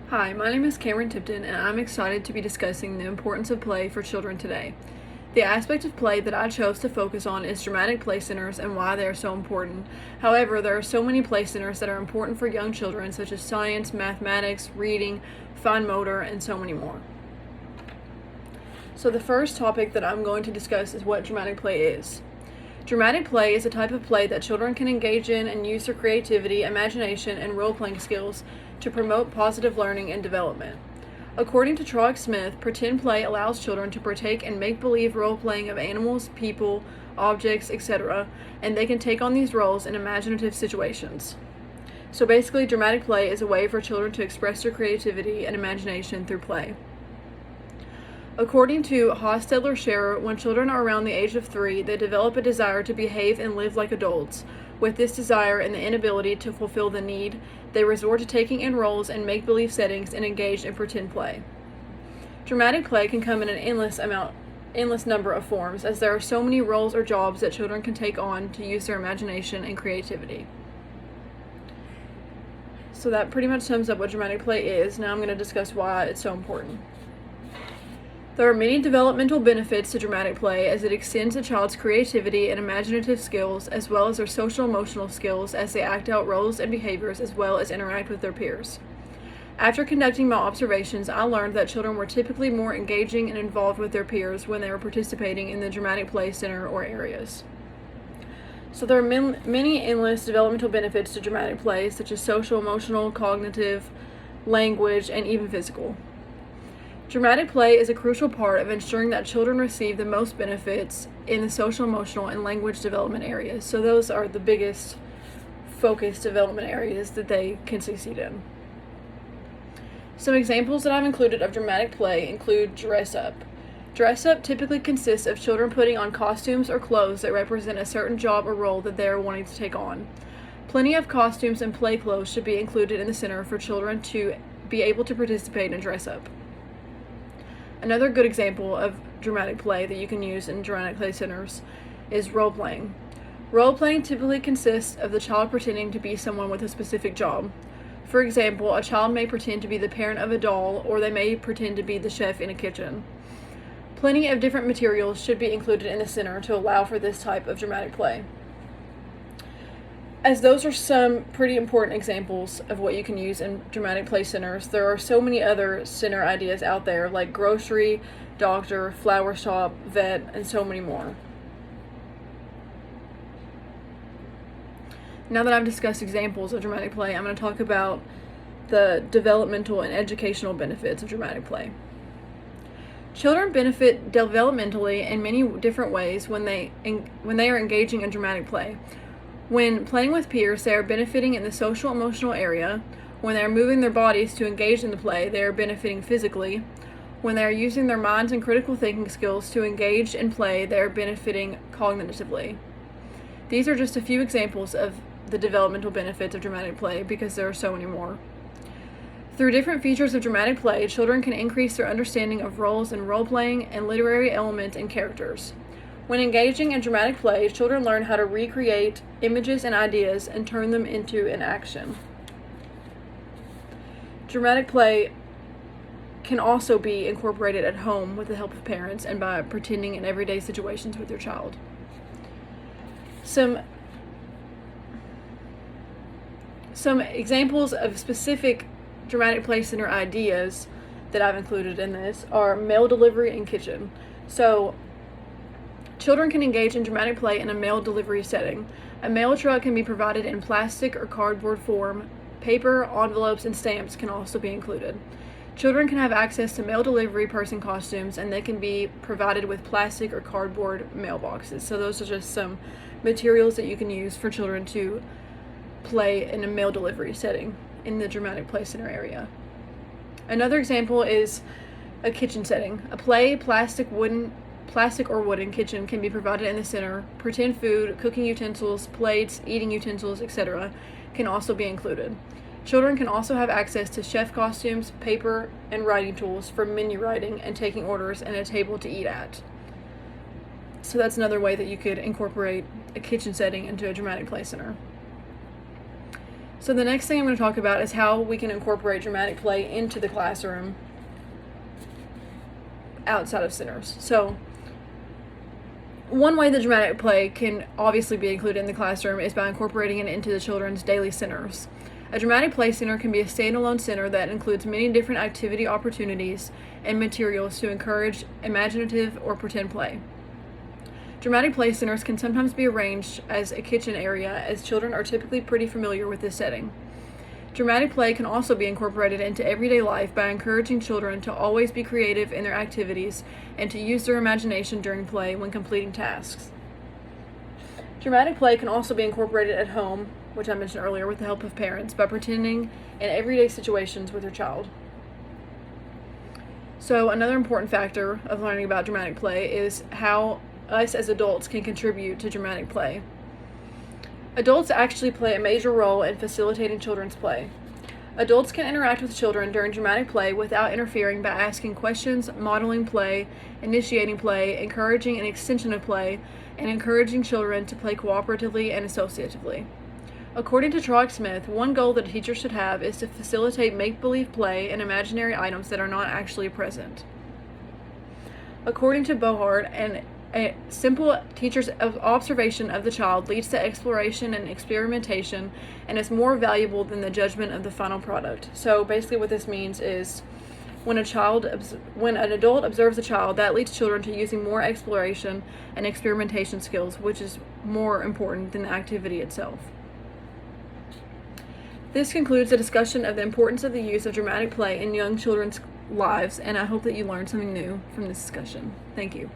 Hi, my name is Cameron Tipton, and I'm excited to be discussing the importance of play for children today. The aspect of play that I chose to focus on is dramatic play centers and why they are so important. However, there are so many play centers that are important for young children, such as science, mathematics, reading, fine motor, and so many more. So the first topic that I'm going to discuss is what dramatic play is. Dramatic play is a type of play that children can engage in and use their creativity, imagination, and role-playing skills to promote positive learning and development. According to Troy Smith, pretend play allows children to partake in make-believe role-playing of animals, people, objects, etc., and they can take on these roles in imaginative situations. So basically, dramatic play is a way for children to express their creativity and imagination through play. According to Hostetler-Scherer, when children are around the age of 3, they develop a desire to behave and live like adults. With this desire and the inability to fulfill the need, they resort to taking in roles in make-believe settings and engage in pretend play. Dramatic play can come in an endless number of forms, as there are so many roles or jobs that children can take on to use their imagination and creativity. So that pretty much sums up what dramatic play is. Now I'm going to discuss why it's so important. There are many developmental benefits to dramatic play, as it extends a child's creativity and imaginative skills, as well as their social-emotional skills as they act out roles and behaviors, as well as interact with their peers. After conducting my observations, I learned that children were typically more engaging and involved with their peers when they were participating in the dramatic play center or areas. So there are many endless developmental benefits to dramatic play, such as social, emotional, cognitive, language, and even physical. Dramatic play is a crucial part of ensuring that children receive the most benefits in the social, emotional, and language development areas. So those are the biggest focused development areas that they can succeed in. Some examples that I've included of dramatic play include dress up. Dress up typically consists of children putting on costumes or clothes that represent a certain job or role that they are wanting to take on. Plenty of costumes and play clothes should be included in the center for children to be able to participate in dress up. Another good example of dramatic play that you can use in dramatic play centers is role-playing. Role-playing typically consists of the child pretending to be someone with a specific job. For example, a child may pretend to be the parent of a doll, or they may pretend to be the chef in a kitchen. Plenty of different materials should be included in the center to allow for this type of dramatic play. As those are some pretty important examples of what you can use in dramatic play centers, there are so many other center ideas out there, like grocery, doctor, flower shop, vet, and so many more. Now that I've discussed examples of dramatic play, I'm going to talk about the developmental and educational benefits of dramatic play. Children benefit developmentally in many different ways when they are engaging in dramatic play. When playing with peers, they are benefiting in the social emotional area. When they are moving their bodies to engage in the play, they are benefiting physically. When they are using their minds and critical thinking skills to engage in play, they are benefiting cognitively. These are just a few examples of the developmental benefits of dramatic play, because there are so many more. Through different features of dramatic play, children can increase their understanding of roles in role-playing and literary elements and characters. When engaging in dramatic play, children learn how to recreate images and ideas and turn them into an action. Dramatic play can also be incorporated at home with the help of parents and by pretending in everyday situations with your child. Some examples of specific dramatic play center ideas that I've included in this are mail delivery and kitchen. So children can engage in dramatic play in a mail delivery setting. A mail truck can be provided in plastic or cardboard form. Paper, envelopes, and stamps can also be included. Children can have access to mail delivery person costumes, and they can be provided with plastic or cardboard mailboxes. So those are just some materials that you can use for children to play in a mail delivery setting in the dramatic play center area. Another example is a kitchen setting. A play, plastic or wooden kitchen can be provided in the center. Pretend food, cooking utensils, plates, eating utensils, etc. can also be included. Children can also have access to chef costumes, paper, and writing tools for menu writing and taking orders, and a table to eat at. So that's another way that you could incorporate a kitchen setting into a dramatic play center. So the next thing I'm going to talk about is how we can incorporate dramatic play into the classroom outside of centers. So one way that dramatic play can obviously be included in the classroom is by incorporating it into the children's daily centers. A dramatic play center can be a standalone center that includes many different activity opportunities and materials to encourage imaginative or pretend play. Dramatic play centers can sometimes be arranged as a kitchen area, as children are typically pretty familiar with this setting. Dramatic play can also be incorporated into everyday life by encouraging children to always be creative in their activities and to use their imagination during play when completing tasks. Dramatic play can also be incorporated at home, which I mentioned earlier, with the help of parents, by pretending in everyday situations with your child. So another important factor of learning about dramatic play is how us as adults can contribute to dramatic play. Adults actually play a major role in facilitating children's play. Adults can interact with children during dramatic play without interfering by asking questions, modeling play, initiating play, encouraging an extension of play, and encouraging children to play cooperatively and associatively. According to Troy Smith, one goal that a teacher should have is to facilitate make-believe play and imaginary items that are not actually present. According to Bohart, a simple teacher's observation of the child leads to exploration and experimentation and is more valuable than the judgment of the final product. So basically what this means is when an adult observes a child, that leads children to using more exploration and experimentation skills, which is more important than the activity itself. This concludes the discussion of the importance of the use of dramatic play in young children's lives, and I hope that you learned something new from this discussion. Thank you.